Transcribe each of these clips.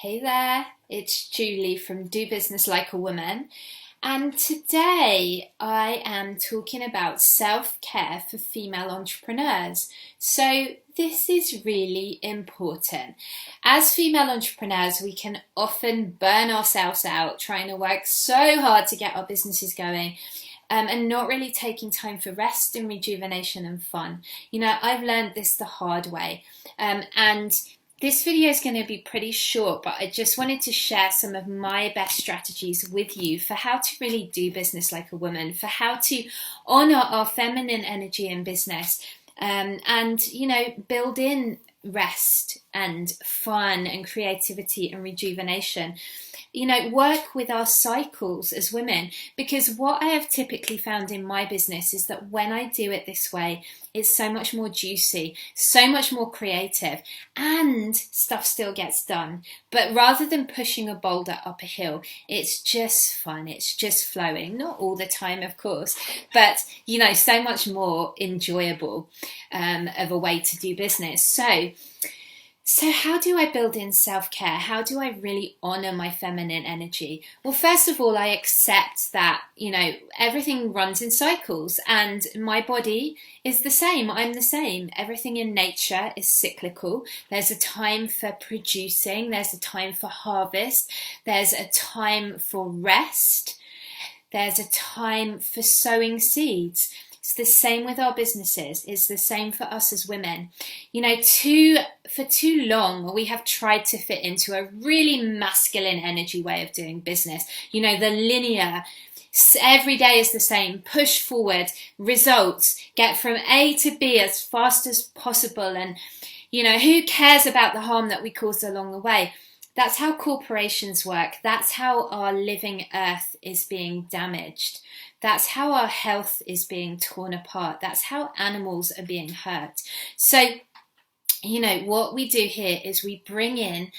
Hey there, it's Julie from Do Business Like a Woman, and today I am talking about self-care for female entrepreneurs. So this is really important. As female entrepreneurs, we can often burn ourselves out trying to work so hard to get our businesses going. And not really taking time for rest and rejuvenation and fun. I've learned this the hard way. And this video is going to be pretty short, but I just wanted to share some of my best strategies with you for how to really do business like a woman, for how to honor our feminine energy in business, and build in rest and fun and creativity and rejuvenation. Work with our cycles as women, because what I have typically found in my business is that when I do it this way, it's so much more juicy, so much more creative, and stuff still gets done. But rather than pushing a boulder up a hill, it's just fun, it's just flowing. Not all the time, of course, but so much more enjoyable of a way to do business. So how do I build in self-care? How do I really honor my feminine energy? Well, first of all, I accept that, everything runs in cycles and my body is the same. I'm the same. Everything in nature is cyclical. There's a time for producing. There's a time for harvest. There's a time for rest. There's a time for sowing seeds. It's the same with our businesses. It's the same for us as women. For too long, we have tried to fit into a really masculine energy way of doing business. The linear, every day is the same, push forward, results, get from A to B as fast as possible. And, who cares about the harm that we caused along the way? That's how corporations work. That's how our living earth is being damaged. That's how our health is being torn apart. That's how animals are being hurt. So, what we do here is we bring in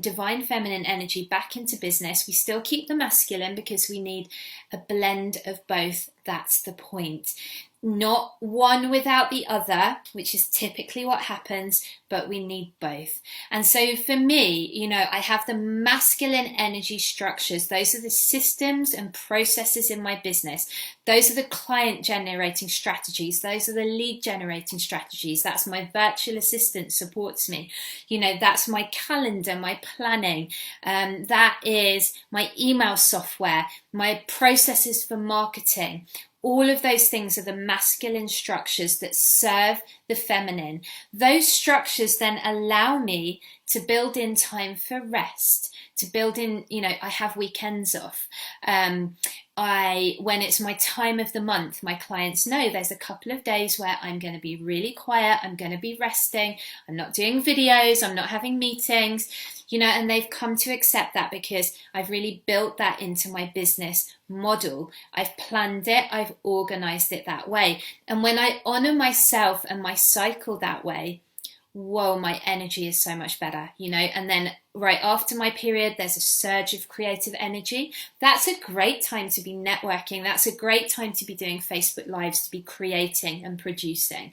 divine feminine energy back into business. We still keep the masculine because we need a blend of both. That's the point. Not one without the other, which is typically what happens, but we need both. And so for me, I have the masculine energy structures. Those are the systems and processes in my business. Those are the client generating strategies. Those are the lead generating strategies. That's my virtual assistant supports me. That's my calendar, my planning. That is my email software, my processes for marketing. All of those things are the masculine structures that serve the feminine. Those structures then allow me to build in time for rest, to build in, I have weekends off. When it's my time of the month, my clients know there's a couple of days where I'm going to be really quiet, I'm going to be resting, I'm not doing videos, I'm not having meetings, and they've come to accept that because I've really built that into my business model. I've planned it, I've organized it that way. And when I honor myself and my cycle that way, whoa, my energy is so much better, and then right after my period, there's a surge of creative energy. That's a great time to be networking. That's a great time to be doing Facebook Lives, to be creating and producing.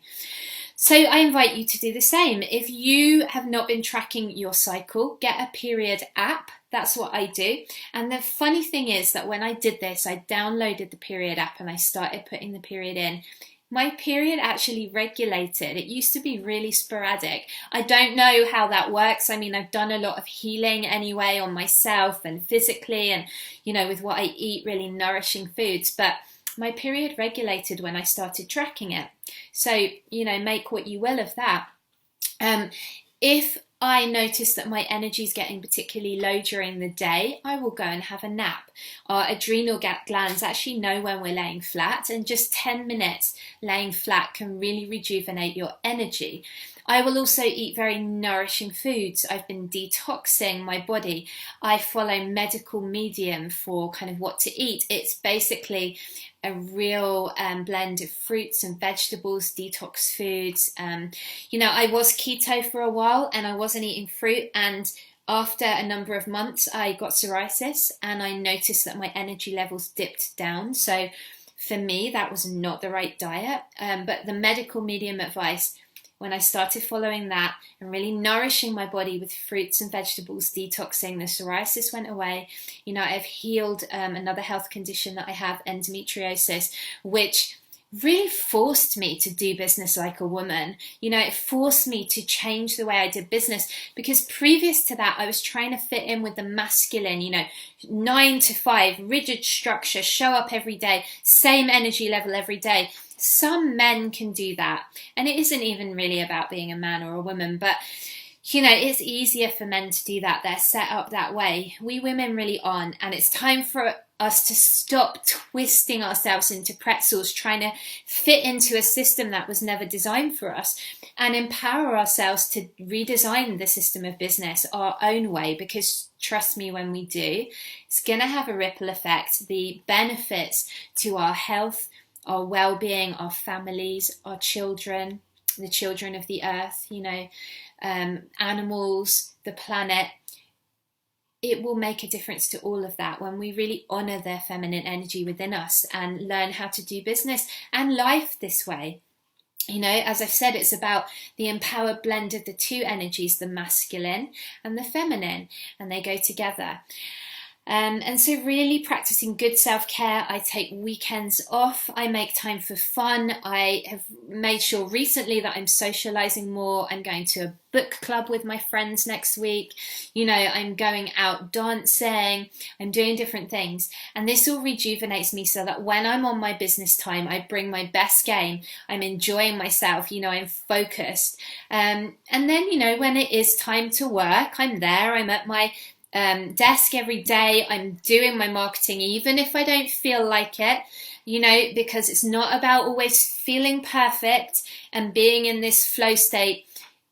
So I invite you to do the same. If you have not been tracking your cycle, get a period app. That's what I do. And the funny thing is that when I did this, I downloaded the period app and I started putting the period in. My period actually regulated. It used to be really sporadic. I don't know how that works. I've done a lot of healing anyway on myself and physically and, with what I eat, really nourishing foods. But my period regulated when I started tracking it. So, make what you will of that. If I notice that my energy is getting particularly low during the day, I will go and have a nap. Our adrenal glands actually know when we're laying flat, and just 10 minutes laying flat can really rejuvenate your energy. I will also eat very nourishing foods. I've been detoxing my body. I follow medical medium for kind of what to eat. It's basically a real blend of fruits and vegetables, detox foods. I was keto for a while and I wasn't eating fruit, and after a number of months I got psoriasis and I noticed that my energy levels dipped down. So for me, that was not the right diet. But the medical medium advice when I started following that and really nourishing my body with fruits and vegetables, detoxing, the psoriasis went away. I've healed another health condition that I have, endometriosis, which really forced me to do business like a woman. It forced me to change the way I did business, because previous to that, I was trying to fit in with the masculine, 9 to 5, rigid structure, show up every day, same energy level every day. Some men can do that. And it isn't even really about being a man or a woman, but it's easier for men to do that. They're set up that way. We women really aren't. And it's time for us to stop twisting ourselves into pretzels, trying to fit into a system that was never designed for us, and empower ourselves to redesign the system of business our own way. Because trust me, when we do, it's going to have a ripple effect. The benefits to our health, our well-being, our families, our children, the children of the earth, animals, the planet, it will make a difference to all of that when we really honor their feminine energy within us and learn how to do business and life this way. As I've said, it's about the empowered blend of the two energies, the masculine and the feminine, and they go together. And so really practicing good self-care. I take weekends off. I make time for fun. I have made sure recently that I'm socializing more. I'm going to a book club with my friends next week. I'm going out dancing. I'm doing different things. And this all rejuvenates me so that when I'm on my business time, I bring my best game. I'm enjoying myself. I'm focused. And then, when it is time to work, I'm there. I'm at my desk every day. I'm doing my marketing, even if I don't feel like it, because it's not about always feeling perfect and being in this flow state.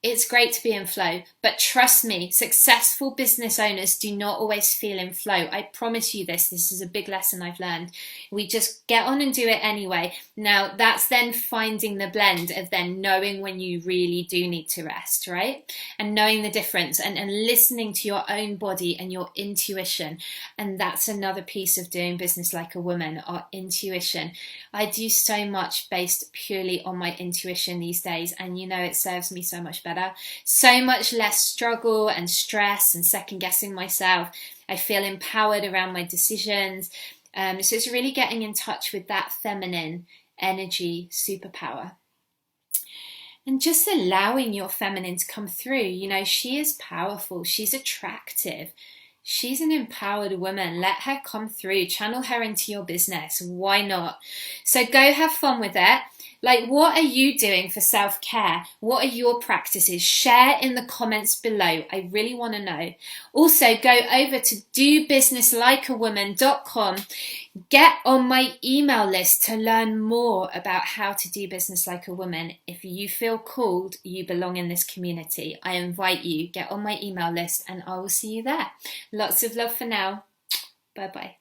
It's great to be in flow, but trust me, successful business owners do not always feel in flow. I promise you this. This is a big lesson I've learned. We just get on and do it anyway. Now, that's then finding the blend of then knowing when you really do need to rest, right? And knowing the difference and listening to your own body and your intuition. And that's another piece of doing business like a woman, our intuition. I do so much based purely on my intuition these days, and it serves me so much better. So much less struggle and stress and second guessing myself. I feel empowered around my decisions. So it's really getting in touch with that feminine energy superpower. And just allowing your feminine to come through. She is powerful. She's attractive. She's an empowered woman. Let her come through. Channel her into your business. Why not? So go have fun with it. What are you doing for self-care? What are your practices? Share in the comments below. I really want to know. Also, go over to dobusinesslikeawoman.com. Get on my email list to learn more about how to do business like a woman. If you feel called, you belong in this community. I invite you. Get on my email list and I will see you there. Lots of love for now. Bye-bye.